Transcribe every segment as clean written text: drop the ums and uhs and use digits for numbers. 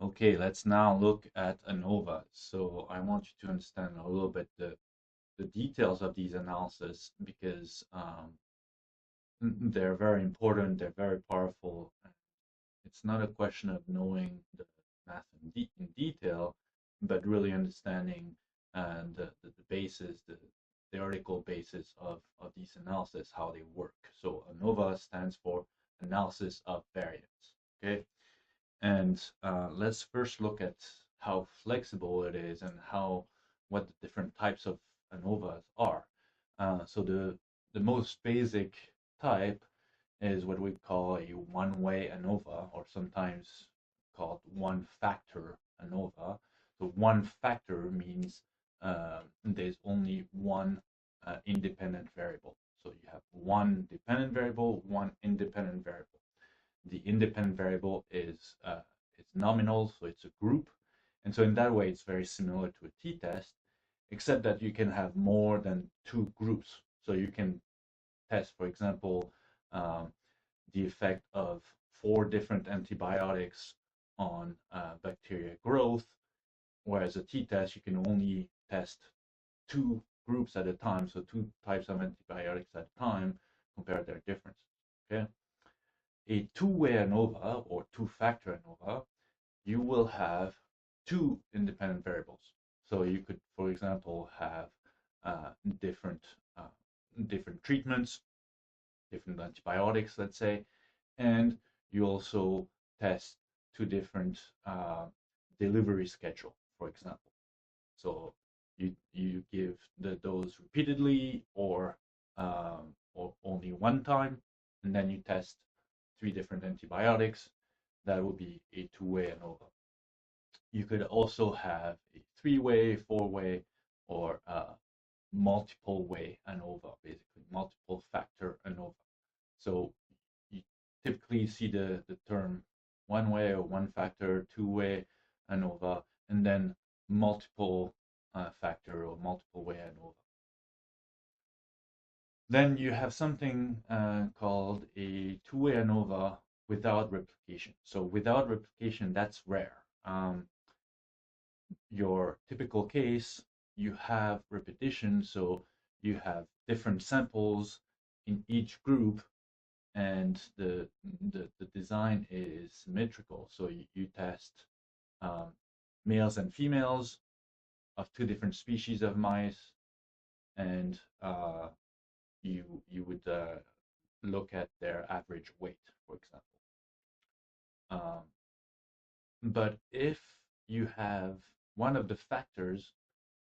Okay, let's now look at ANOVAs. So I want you to understand a little bit the details of these analysis because they're very important, they're very powerful. It's not a question of knowing the math in detail, but really understanding the basis, the theoretical basis of these analysis, how they work. So ANOVA stands for analysis of variance. Okay. And let's first look at how flexible it is and what the different types of ANOVAs are. So the most basic type is what we call a one-way ANOVA, or sometimes called one-factor ANOVA. So one factor means there's only one independent variable. So you have one dependent variable, one independent variable. The independent variable is it's nominal, so it's a group. And so in that way, it's very similar to a t-test, except that you can have more than two groups. So you can test, for example, the effect of 4 different antibiotics on bacteria growth, whereas a t-test, you can only test 2 groups at a time, so 2 types of antibiotics at a time, compare their differences. Okay. A two-way ANOVA or two-factor ANOVA, you will have 2 independent variables. So you could, for example, have different different treatments, different antibiotics, let's say, and you also test 2 different delivery schedule, for example. So you give the dose repeatedly or only one time, and then you test 3 different antibiotics. That would be a two-way ANOVA. You could also have a 3-way, 4-way, or multiple way ANOVA, basically multiple factor ANOVA. So you typically see the term one way or one factor, two-way ANOVA, and then multiple factor or multiple way ANOVA. Then you have something called a two-way ANOVA without replication. So without replication, that's rare. Your typical case, you have repetition, so you have different samples in each group, and the design is symmetrical. So you test males and females of 2 different species of mice, and you would look at their average weight, for example. But if you have one of the factors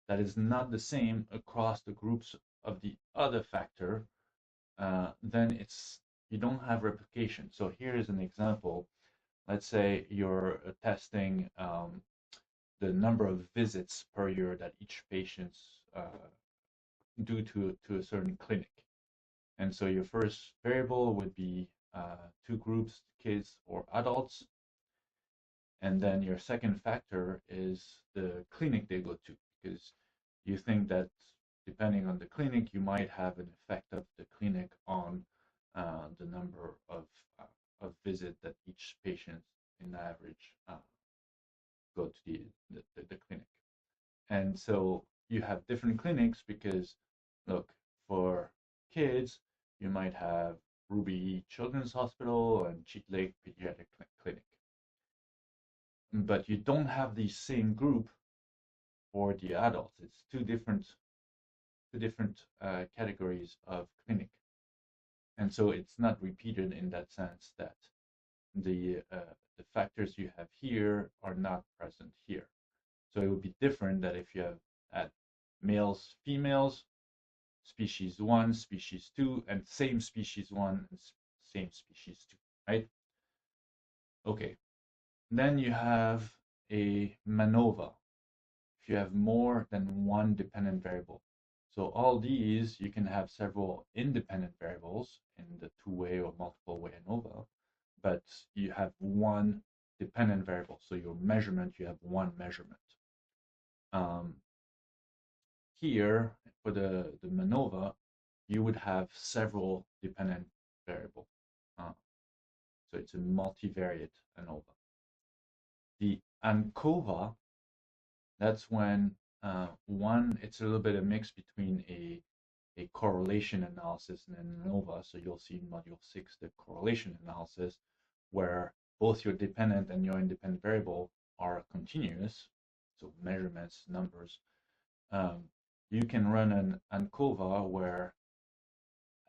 that is not the same across the groups of the other factor, then you don't have replication. So here is an example. Let's say you're testing the number of visits per year that each patient do to a certain clinic. And so your first variable would be 2 groups, kids or adults. And then your second factor is the clinic they go to, because you think that depending on the clinic, you might have an effect of the clinic on the number of visit that each patient in average go to the clinic. And so you have different clinics because, look, for kids, you might have Ruby Children's Hospital and Cheat Lake Pediatric Clinic. But you don't have the same group for the adults. It's two different categories of clinic. And so it's not repeated in that sense that the factors you have here are not present here. So it would be different that if you have at males, females, species 1, species 2, and same species 1 and same species 2, right? Okay. Then you have a MANOVA, if you have more than one dependent variable. So all these, you can have several independent variables in the two-way or multiple way ANOVA, but you have one dependent variable. So your measurement, you have one measurement. Here, for the MANOVA, you would have several dependent variables. So it's a multivariate ANOVA. The ANCOVA, that's when it's a little bit of mix between a correlation analysis and an ANOVA. So you'll see in module 6 the correlation analysis, where both your dependent and your independent variable are continuous, so measurements, numbers. Um, you can run an ANCOVA where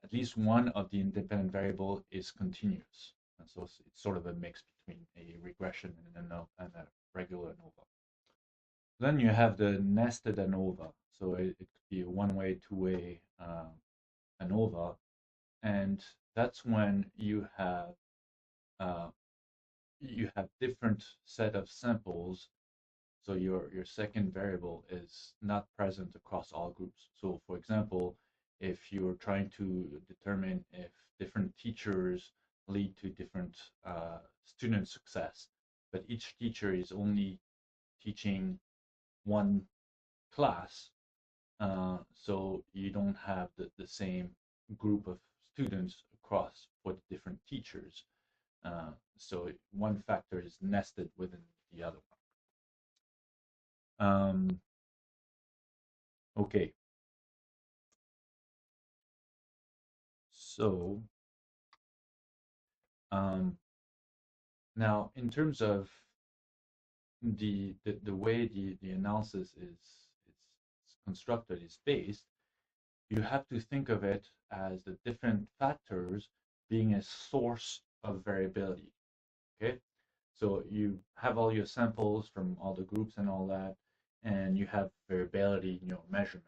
at least one of the independent variable is continuous. And so it's sort of a mix between a regression and a regular ANOVA. Then you have the nested ANOVA. So it could be a one-way, two-way ANOVA. And that's when uh, you have different set of samples. So your second variable is not present across all groups. So for example, if you're trying to determine if different teachers lead to different student success, but each teacher is only teaching one class, so you don't have the same group of students across for the different teachers. So one factor is nested within the other one. Okay, so now in terms of the way the analysis is constructed, is based, you have to think of it as the different factors being a source of variability. Okay, so you have all your samples from all the groups and all that, and you have variability in your measurement,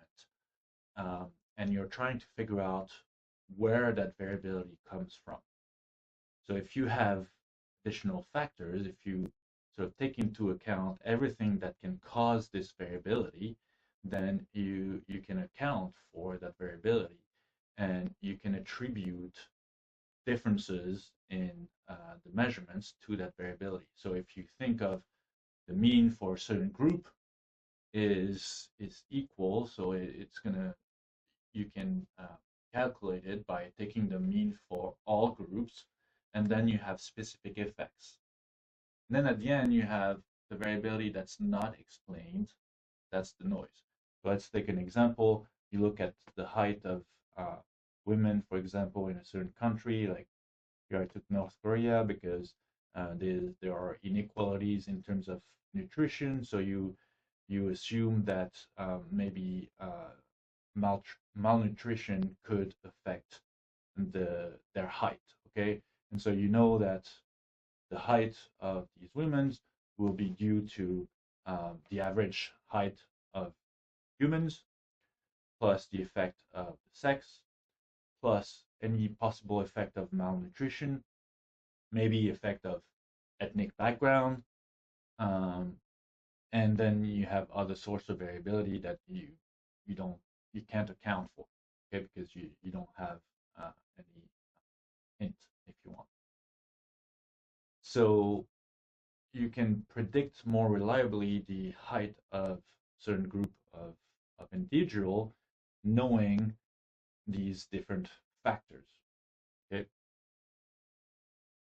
and you're trying to figure out where that variability comes from. So if you have additional factors, if you sort of take into account everything that can cause this variability, then you can account for that variability, and you can attribute differences in the measurements to that variability. So if you think of the mean for a certain group is equal, so it's gonna you can calculate it by taking the mean for all groups, and then you have specific effects. And then at the end, you have the variability that's not explained. That's the noise. So let's take an example. You look at the height of women, for example, in a certain country, like here I took North Korea because there are inequalities in terms of nutrition. So you assume that maybe malnutrition could affect their height. Okay, and so you know that the height of these women will be due to the average height of humans plus the effect of sex plus any possible effect of malnutrition, maybe effect of ethnic background, um, and then you have other source of variability that you don't you can't account for, okay, because you don't have any hint if you want. So you can predict more reliably the height of certain group of individual, knowing these different factors. Okay,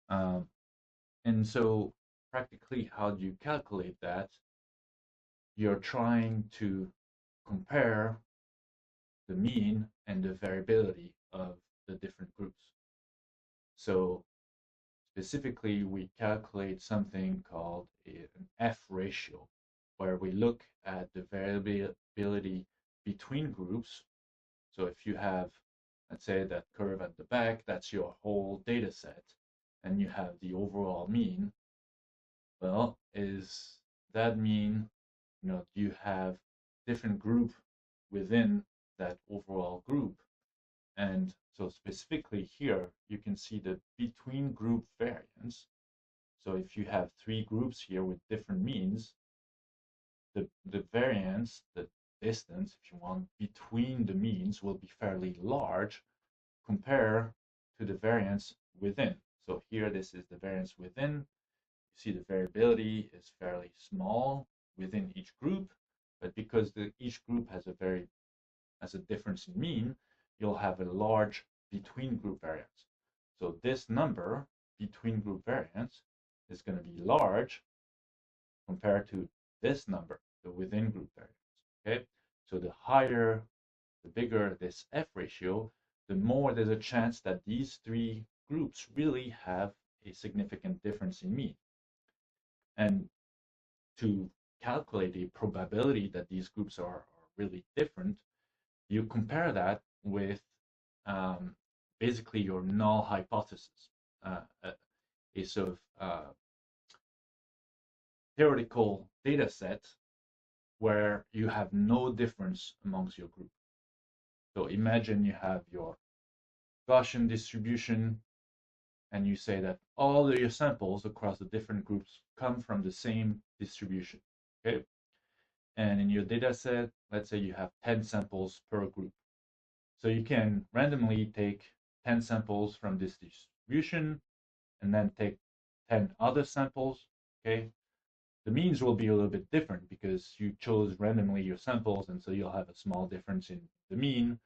um, and so practically, how do you calculate that? You're trying to compare the mean and the variability of the different groups. So specifically, we calculate something called an F ratio, where we look at the variability between groups. So if you have, let's say, that curve at the back, that's your whole data set, and you have the overall mean. Well, is that mean, do you have different group within that overall group? And so specifically here, you can see the between group variance. So if you have three groups here with different means, the variance, the distance, if you want, between the means will be fairly large compared to the variance within. So here, this is the variance within. You see the variability is fairly small within each group, but because each group has a difference in mean, you'll have a large between group variance. So this number, between group variance, is going to be large, compared to this number, the within group variance. Okay, so the bigger this F ratio, the more there's a chance that these three groups really have a significant difference in mean. And to calculate the probability that these groups are really different, you compare that with basically your null hypothesis, a sort of theoretical data set where you have no difference amongst your group. So imagine you have your Gaussian distribution and you say that all of your samples across the different groups come from the same distribution. Okay. And in your data set, let's say you have 10 samples per group. So you can randomly take 10 samples from this distribution and then take 10 other samples. Okay. The means will be a little bit different because you chose randomly your samples, and so you'll have a small difference in the mean,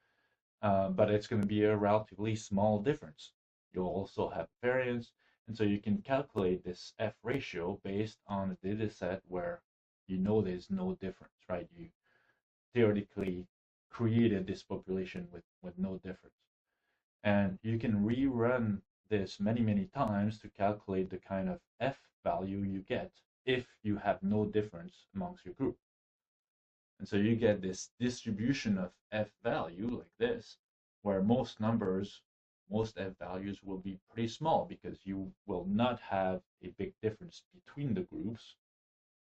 but it's going to be a relatively small difference. You'll also have variance, and so you can calculate this F ratio based on a data set where you know there's no difference, right? You theoretically created this population with no difference. And you can rerun this many, many times to calculate the kind of F value you get if you have no difference amongst your group. And so you get this distribution of F value like this, where most numbers, most F values will be pretty small because you will not have a big difference between the groups.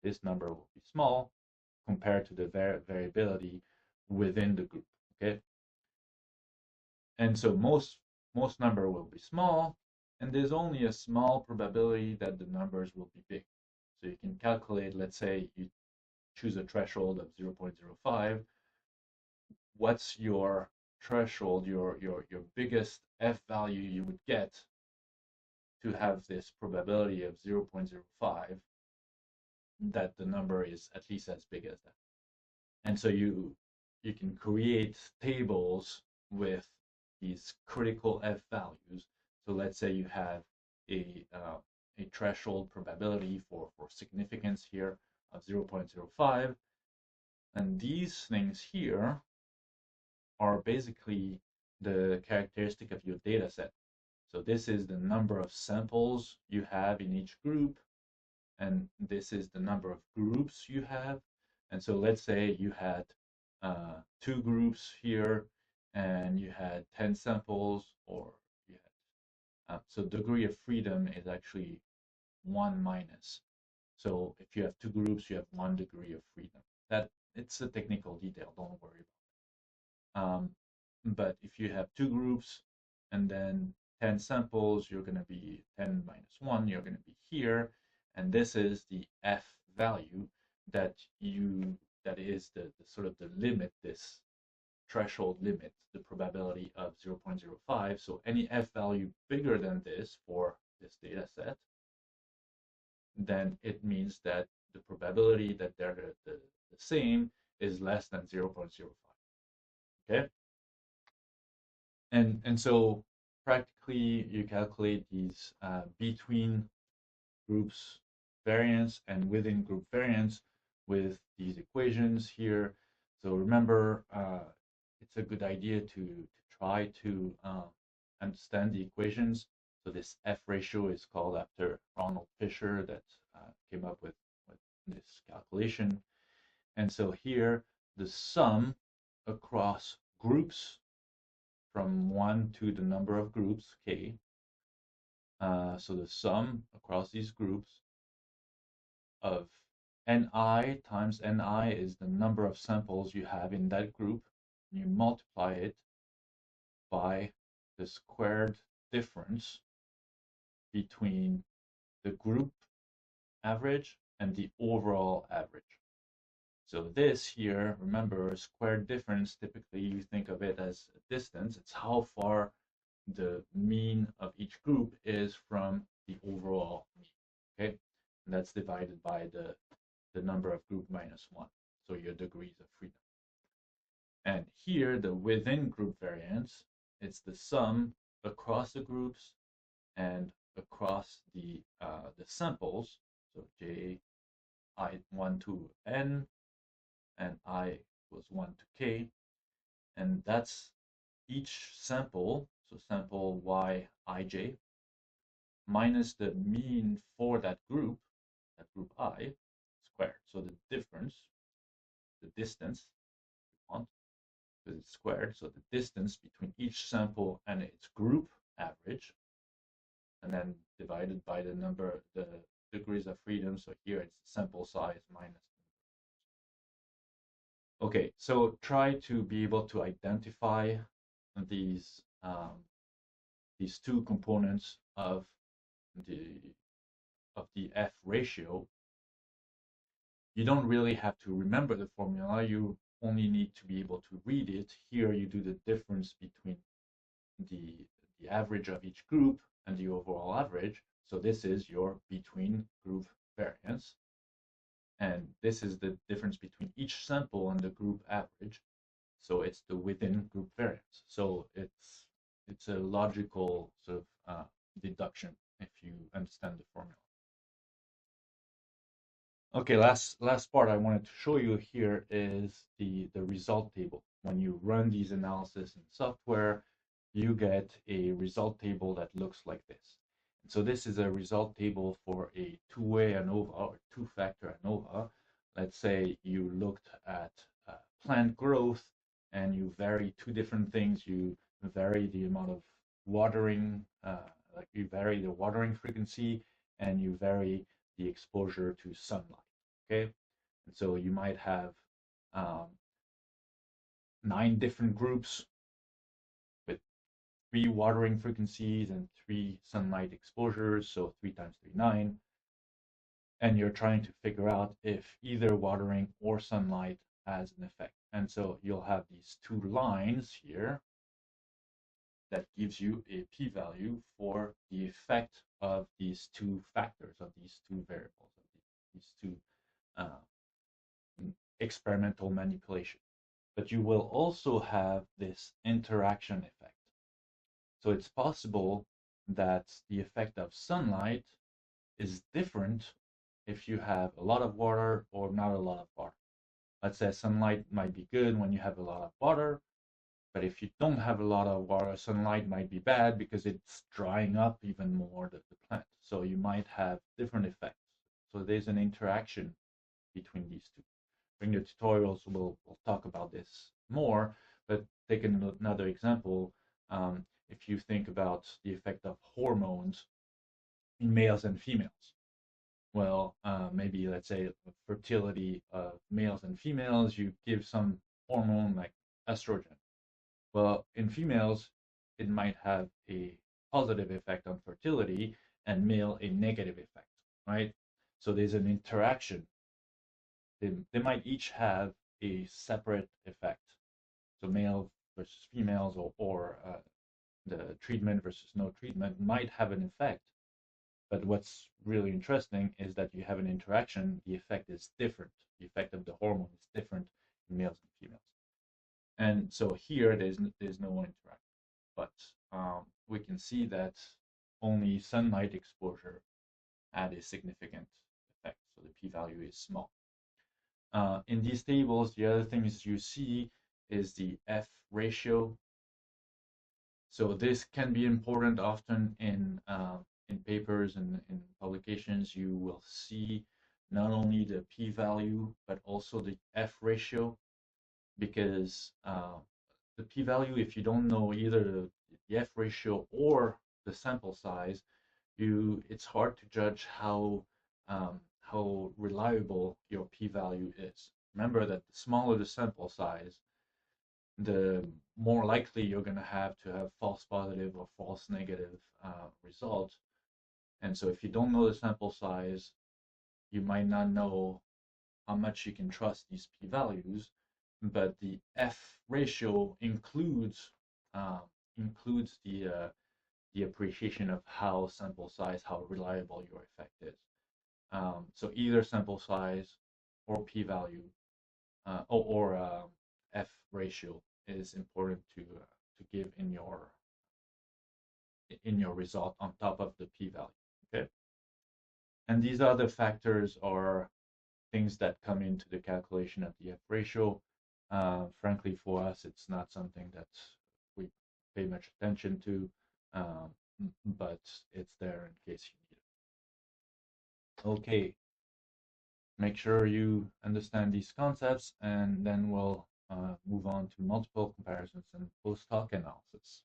This number will be small compared to the variability within the group, okay? And so most number will be small, and there's only a small probability that the numbers will be big. So you can calculate, let's say you choose a threshold of 0.05. What's your threshold, your biggest F value you would get to have this probability of 0.05 that the number is at least as big as that. And so you can create tables with these critical F values. So let's say you have a threshold probability for significance here of 0.05, and these things here are basically the characteristic of your data set. So this is the number of samples you have in each group, and this is the number of groups you have. And so let's say you had 2 groups here, and you had 10 samples, or you had, so degree of freedom is actually 1 minus. So if you have 2 groups, you have 1 degree of freedom. That it's a technical detail, don't worry about it. But if you have 2 groups and then 10 samples, you're going to be 10 minus 1, you're going to be here. And this is the F value that is the sort of the limit, this threshold limit, the probability of 0.05. So any F value bigger than this for this data set, then it means that the probability that they're the same is less than 0.05. Okay? And so practically you calculate these between groups variance and within group variance with these equations here. So remember, it's a good idea to try to understand the equations. So this F ratio is called after Ronald Fisher that came up with this calculation. And so here, the sum across groups from 1 to the number of groups, k. So the sum across these groups of ni times ni is the number of samples you have in that group. You multiply it by the squared difference between the group average and the overall average. So this here, remember, squared difference, typically you think of it as a distance. It's how far the mean of each group is from the overall mean, okay? And that's divided by the number of group minus 1, so your degrees of freedom. And here, the within group variance, it's the sum across the groups and across the samples, so J I1 to n, and I equals 1 to k, and that's each sample, so sample yij, minus the mean for that group I, squared. So the difference, the distance, if you want, because it's squared, so the distance between each sample and its group average, and then divided by the number, the degrees of freedom. So here it's sample size minus. Okay, so try to be able to identify these these two components the of the F ratio. You don't really have to remember the formula. You only need to be able to read it. Here you do the difference between the average of each group and the overall average. So this is your between group variance. And this is the difference between each sample and the group average. So it's the within group variance. So it's a logical sort of deduction if you understand the formula. Okay, last part I wanted to show you here is the result table. When you run these analysis in software, you get a result table that looks like this. And so this is a result table for a two-way ANOVA or two-factor ANOVA. Let's say you looked at plant growth and you vary two different things. You vary the amount of watering, like you vary the watering frequency, and you vary the exposure to sunlight. Okay, and so you might have 9 different groups with 3 watering frequencies and 3 sunlight exposures, so 3 times 3, 9. And you're trying to figure out if either watering or sunlight has an effect. And so you'll have these two lines here that gives you a p-value for the effect of these two factors, of these two variables, of these two experimental manipulation. But you will also have this interaction effect. So it's possible that the effect of sunlight is different if you have a lot of water or not a lot of water. Let's say sunlight might be good when you have a lot of water, but if you don't have a lot of water, sunlight might be bad because it's drying up even more the plant. So you might have different effects. So there's an interaction between these two. During the tutorials, we'll talk about this more, but take another example. If you think about the effect of hormones in males and females, well, maybe let's say fertility of males and females, you give some hormone like estrogen. Well, in females, it might have a positive effect on fertility, and male a negative effect, right? So there's an interaction. They might each have a separate effect. So male versus females, or the treatment versus no treatment might have an effect. But what's really interesting is that you have an interaction. The effect is different. The effect of the hormone is different in males and females. And so here there's no interaction. But we can see that only sunlight exposure had a significant effect. So the p-value is small. In these tables, the other things you see is the F ratio. So this can be important often in papers and in publications. You will see not only the p-value but also the F ratio, because the p-value, if you don't know either the F ratio or the sample size, it's hard to judge how reliable your p-value is. Remember that the smaller the sample size, the more likely you're going to have false positive or false negative results. And so if you don't know the sample size, you might not know how much you can trust these p-values. But the F ratio includes the appreciation of how sample size, how reliable your effect is. So either sample size or p-value or F ratio is important to give in your result on top of the p-value. Okay, and these other factors are things that come into the calculation of the F ratio. Frankly, for us, it's not something that we pay much attention to, um, but it's there in case you need it. Okay, make sure you understand these concepts, and then we'll move on to multiple comparisons and post hoc analysis.